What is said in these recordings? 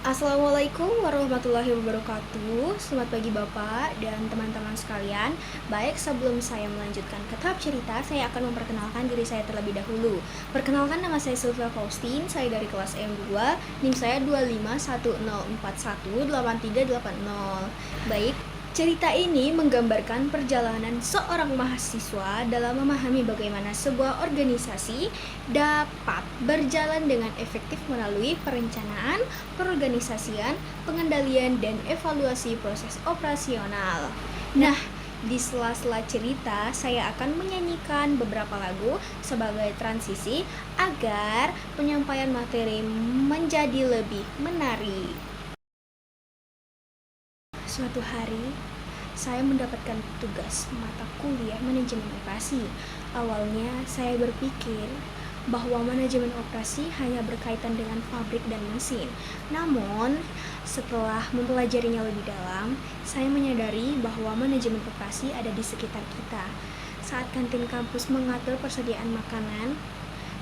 Assalamualaikum warahmatullahi wabarakatuh. Selamat pagi Bapak dan teman-teman sekalian. Baik, sebelum saya melanjutkan ke tahap cerita, saya akan memperkenalkan diri saya terlebih dahulu. Perkenalkan, nama saya Sylvia Faustin, saya dari kelas M2, NIM saya 2510418380. Baik, cerita ini menggambarkan perjalanan seorang mahasiswa dalam memahami bagaimana sebuah organisasi dapat berjalan dengan efektif melalui perencanaan, perorganisasian, pengendalian, dan evaluasi proses operasional. Nah, di sela-sela cerita, saya akan menyanyikan beberapa lagu sebagai transisi agar penyampaian materi menjadi lebih menarik. Suatu hari, saya mendapatkan tugas mata kuliah manajemen operasi. Awalnya, saya berpikir bahwa manajemen operasi hanya berkaitan dengan pabrik dan mesin. Namun, setelah mempelajarinya lebih dalam, saya menyadari bahwa manajemen operasi ada di sekitar kita. Saat kantin kampus mengatur persediaan makanan,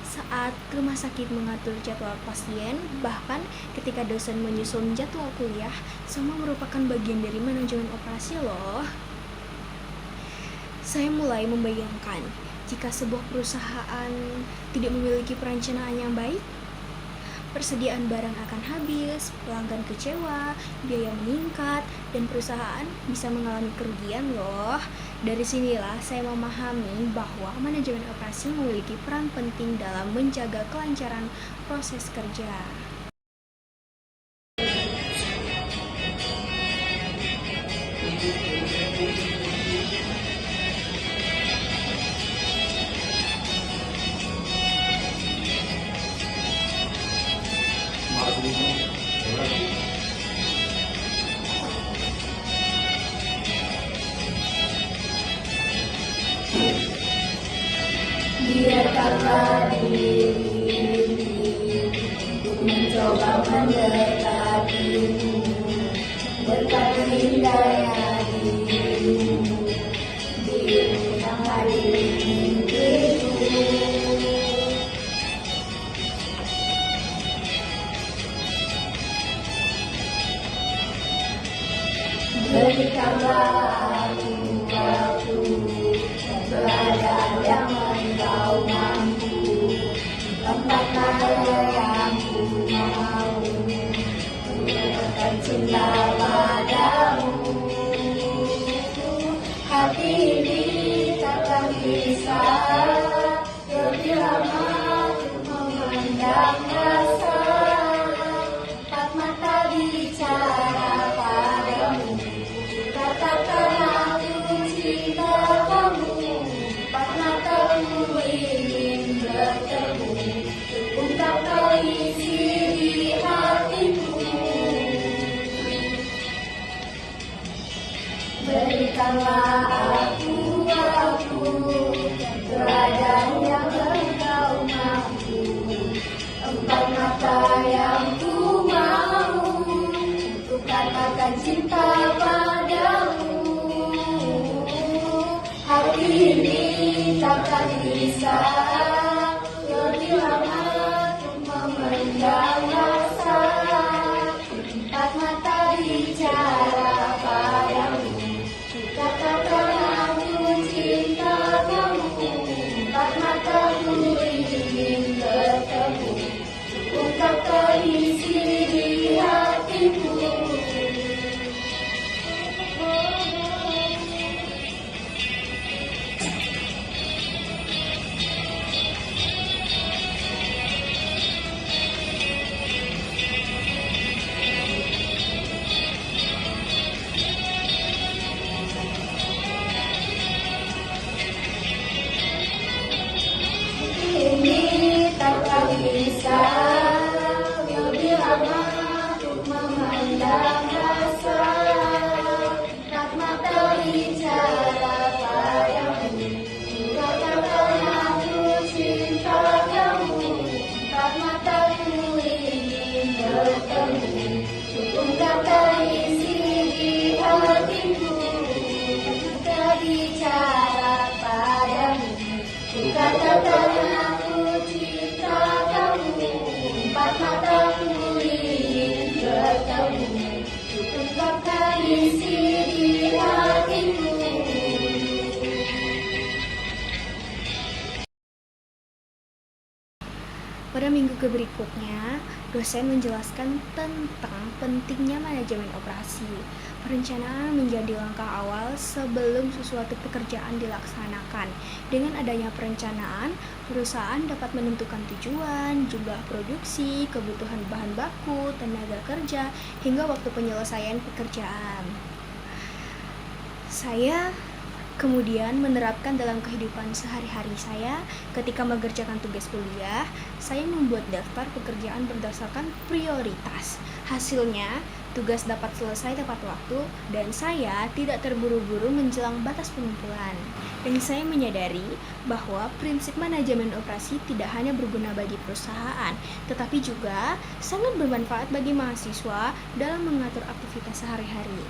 saat rumah sakit mengatur jadwal pasien, bahkan ketika dosen menyusun jadwal kuliah, semua merupakan bagian dari manajemen operasi loh. Saya mulai membayangkan jika sebuah perusahaan tidak memiliki perencanaan yang baik, persediaan barang akan habis, pelanggan kecewa, biaya meningkat, dan perusahaan bisa mengalami kerugian loh. Dari sinilah saya memahami bahwa manajemen operasi memiliki peran penting dalam menjaga kelancaran proses kerja. Biarkanlah diri untuk mencoba mendekatimu, berkati indahnya dirimu, dirimu yang hadir di mimpiku. Berikanlah aku waktu dan keadaan yang engkau mampu, tempat mana yang ku mau, mendapatkan cinta padamu. Hati ini takkan bisa lebih lama untuk memandang rasa, empat mata bicara padamu, katakan aku cinta kamu. Empat mataku ingin bertemu, ungkapkan isi di hatiku. Berikanlah aku keadaan yang engkau mampu, empat mata yang ku mau, untuk katakan cinta padamu. Hati ini takkan bisa lebih lama untuk memendam rasa, empat mata bicara padamu, katakan aku cinta kamu. Empat mataku ingin bertemu, ungkapkan isi di hatiku. buku berikutnya, dosen menjelaskan tentang pentingnya manajemen operasi. Perencanaan menjadi langkah awal sebelum sesuatu pekerjaan dilaksanakan. Dengan adanya perencanaan, perusahaan dapat menentukan tujuan, jumlah produksi, kebutuhan bahan baku, tenaga kerja, hingga waktu penyelesaian pekerjaan. Saya kemudian menerapkan dalam kehidupan sehari-hari saya. Ketika mengerjakan tugas kuliah, saya membuat daftar pekerjaan berdasarkan prioritas. Hasilnya, tugas dapat selesai tepat waktu dan saya tidak terburu-buru menjelang batas pengumpulan. Dan saya menyadari bahwa prinsip manajemen operasi tidak hanya berguna bagi perusahaan, tetapi juga sangat bermanfaat bagi mahasiswa dalam mengatur aktivitas sehari-hari.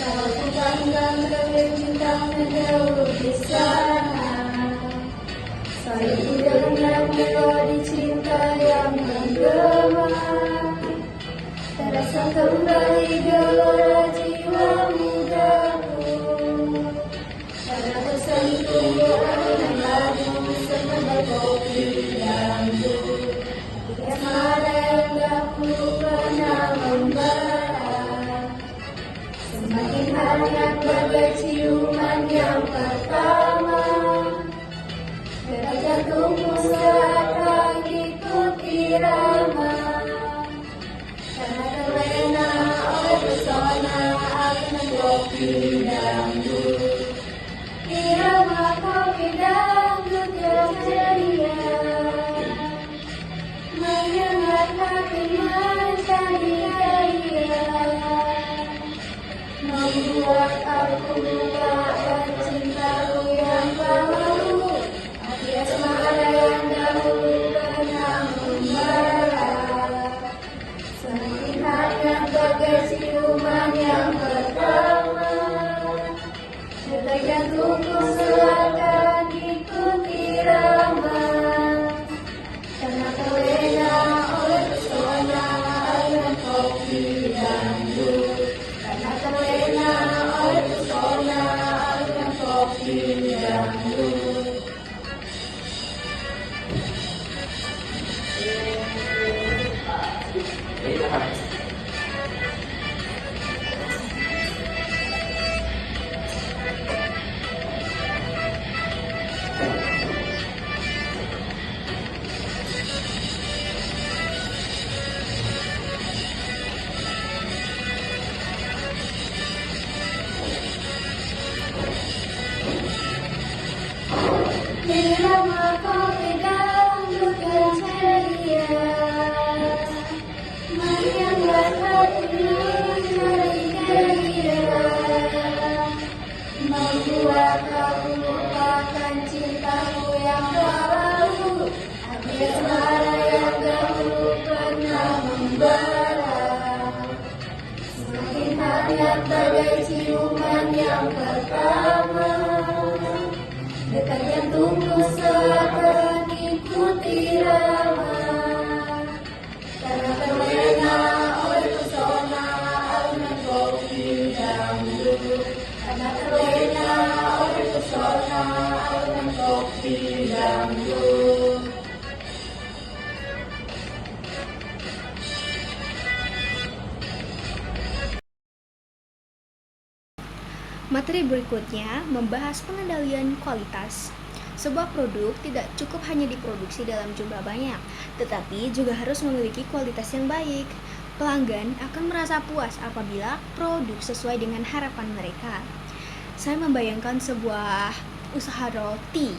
Kau pandang bintang jauh di sana, saya dengar melodi cinta yang menggema, terasa kembali gelora jiwa mudaku, karena tersentuh dengan lagu sebagai kopi dangdut, asmara yang dahulu pernah membara. Semakin hangat bagai ciuman yang pertama, gerak jantungku seakan ikut irama, karena terlena oleh pesona akan kopi dangdut. Irama kopi dangdut yang ceria menyengat hati mencari gaya, membuat aku lupakan cintaku yang baru, hati asmara yang dahulu pernah membara. Semakin hangat bagai ciuman yang pertama, detak jantungku seakan ikut irama, karena terlena oleh pesona aliran kopi dangdut. Terlena oleh pesona aliran kopi dangdut. Irama kopi dangdut yang ceria menyengat hati mencari gaya, membuat aku lupakan cintaku yang baru, hati asmara yang dahulu pernah membara. Semakin hangat bagai ciuman yang pertama, detak jantungku seakan ikut irama, karena terlena oleh pesona aliran kopi dangdut, karena terlena oleh pesona aliran kopi dangdut. Materi berikutnya membahas pengendalian kualitas. Sebuah produk tidak cukup hanya diproduksi dalam jumlah banyak, tetapi juga harus memiliki kualitas yang baik. Pelanggan akan merasa puas apabila produk sesuai dengan harapan mereka. Saya membayangkan sebuah usaha roti.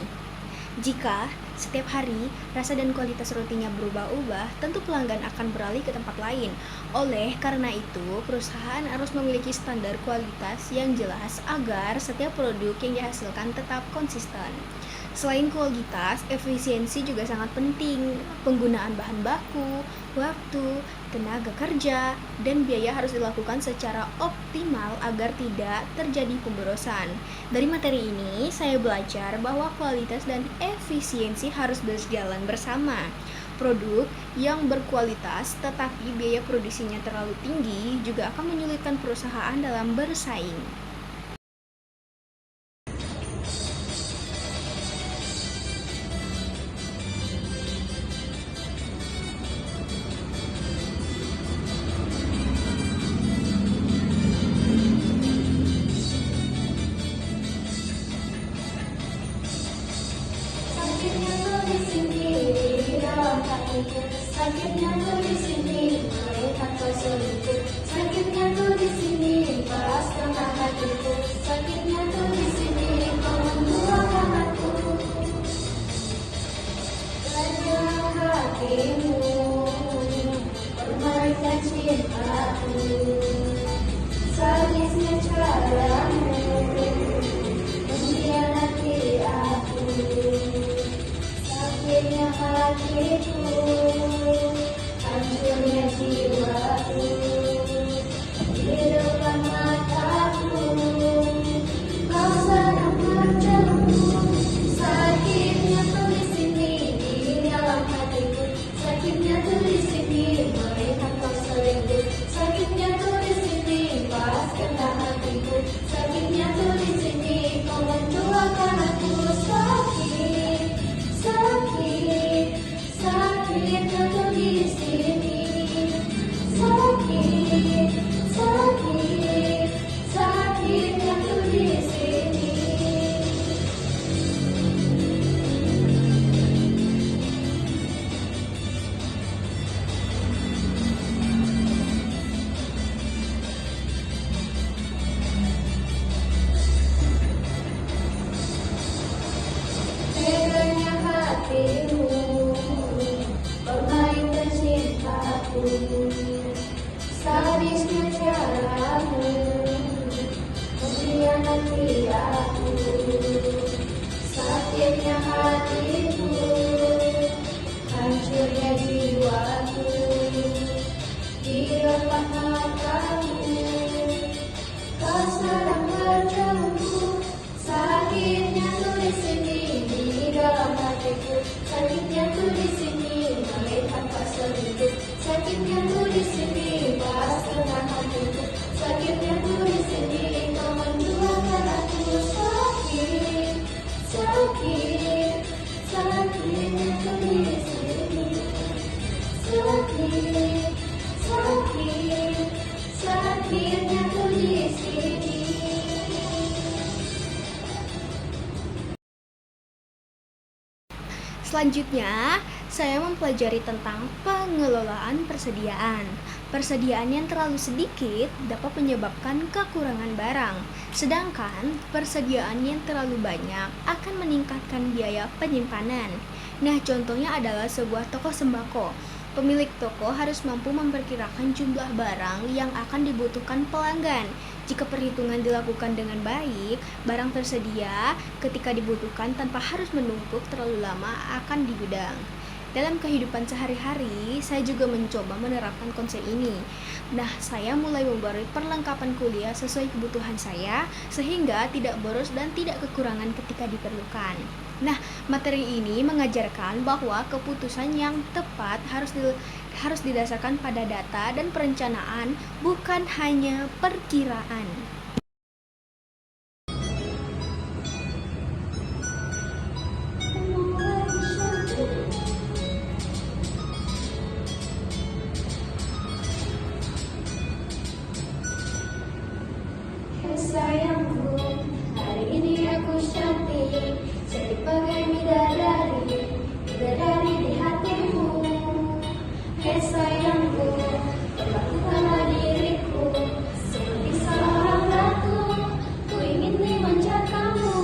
Jika setiap hari rasa dan kualitas rotinya berubah-ubah, tentu pelanggan akan beralih ke tempat lain. Oleh karena itu, perusahaan harus memiliki standar kualitas yang jelas agar setiap produk yang dihasilkan tetap konsisten. Selain kualitas, efisiensi juga sangat penting. Penggunaan bahan baku, waktu, tenaga kerja, dan biaya harus dilakukan secara optimal agar tidak terjadi pemborosan. Dari materi ini, saya belajar bahwa kualitas dan efisiensi harus berjalan bersama. Produk yang berkualitas tetapi biaya produksinya terlalu tinggi juga akan menyulitkan perusahaan dalam bersaing. Sakitnya tuh di sini di dalam hatiku. Sakitnya tuh di sini melihat kau selingkuh. Sakitnya tuh di sini pas tengah hatiku. Sakitnya tuh di sini kau membuangkan aku. Dalam hatimu permainkan cintaku. Sadisnya caramu mengkhianati aku. Sakitnya hatiku, hancurnya jiwaku. Di depan mataku, kau sedang berjemur. Sakitnya tuh di sini di dalam hatiku. Sakitnya tuh di sini melihat kau selingkuh. Sakitnya tuh di sini pas kena hatiku. Sakitnya tuh di sini kau menduakan aku. Sakit, sakit, sakitnya tuh di sini. Sakit, sakit, sakitnya tuh di sini. Teganya hatimu permainkan cintaku. Sadisnya caramu mengkhianati aku. Sakitnya hatiku, hancurnya jiwaku. Di depan matamu kau sedang berjemur. Sakitnya tuh di sini di dalam hatiku. Sakitnya tuh di sini melihat kau selingkuh. Sakitnya tuh di sini pas kena hatiku. Sakitnya tuh di sini kau menduakan aku. Sakit, sakit, sakitnya tuh di sini. Sakit, sakit, sakitnya tuh di sini. Selanjutnya, saya mempelajari tentang pengelolaan persediaan. Persediaan yang terlalu sedikit dapat menyebabkan kekurangan barang, sedangkan persediaan yang terlalu banyak akan meningkatkan biaya penyimpanan. Nah, contohnya adalah sebuah toko sembako. Pemilik toko harus mampu memperkirakan jumlah barang yang akan dibutuhkan pelanggan. Jika perhitungan dilakukan dengan baik, barang tersedia ketika dibutuhkan tanpa harus menumpuk terlalu lama akan di gudang. Dalam kehidupan sehari-hari, saya juga mencoba menerapkan konsep ini. Nah, saya mulai memberi perlengkapan kuliah sesuai kebutuhan saya, sehingga tidak boros dan tidak kekurangan ketika diperlukan. Nah, materi ini mengajarkan bahwa keputusan yang tepat harus didasarkan pada data dan perencanaan, bukan hanya perkiraan. Sayangku, hari ini aku cantik, cantik bagai bidadari, bidadari di hatimu. Hei sayangku, perlakukanlah diriku seperti seorang ratu, ku ingin dimanja kamu.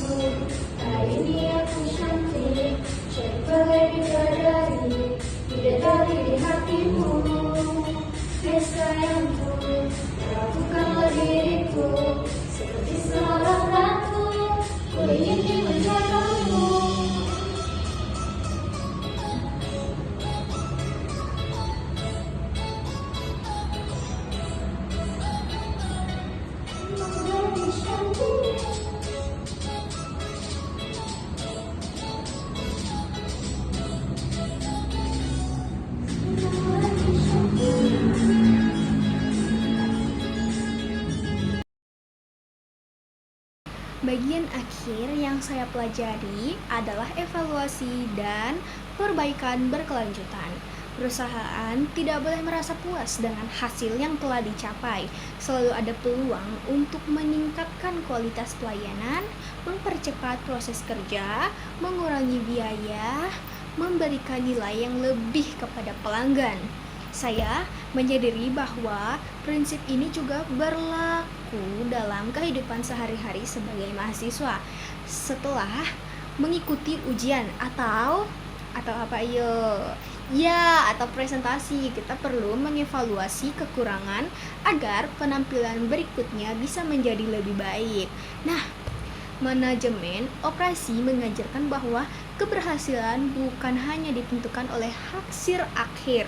Hari ini aku cantik, cantik bagai bidadari, bidadari di hatimu. Hai sayangku, lakukanlah diriku seperti seorang ratu, ku ingin dimenjagamu. Menjadi cantik. Bagian akhir yang saya pelajari adalah evaluasi dan perbaikan berkelanjutan. Perusahaan tidak boleh merasa puas dengan hasil yang telah dicapai. Selalu ada peluang untuk meningkatkan kualitas pelayanan, mempercepat proses kerja, mengurangi biaya, memberikan nilai yang lebih kepada pelanggan. Saya menyadari bahwa prinsip ini juga berlaku dalam kehidupan sehari-hari sebagai mahasiswa. Setelah mengikuti ujian atau apa atau presentasi, kita perlu mengevaluasi kekurangan agar penampilan berikutnya bisa menjadi lebih baik. Nah, manajemen operasi mengajarkan bahwa keberhasilan bukan hanya ditentukan oleh hasil akhir,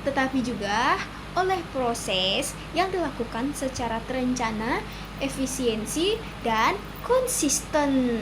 tetapi juga oleh proses yang dilakukan secara terencana, efisiensi, dan konsisten.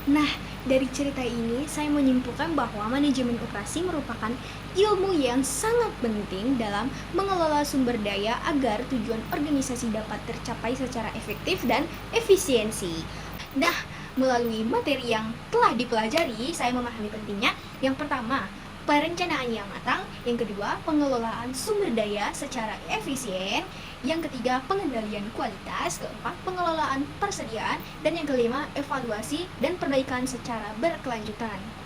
Nah, dari cerita ini saya menyimpulkan bahwa manajemen operasi merupakan ilmu yang sangat penting dalam mengelola sumber daya agar tujuan organisasi dapat tercapai secara efektif dan efisiensi. Nah, melalui materi yang telah dipelajari, saya memahami pentingnya. Yang pertama, perencanaan yang matang. Yang kedua, pengelolaan sumber daya secara efisien. Yang ketiga, pengendalian kualitas. Keempat, pengelolaan persediaan. Dan yang kelima, evaluasi dan perbaikan secara berkelanjutan.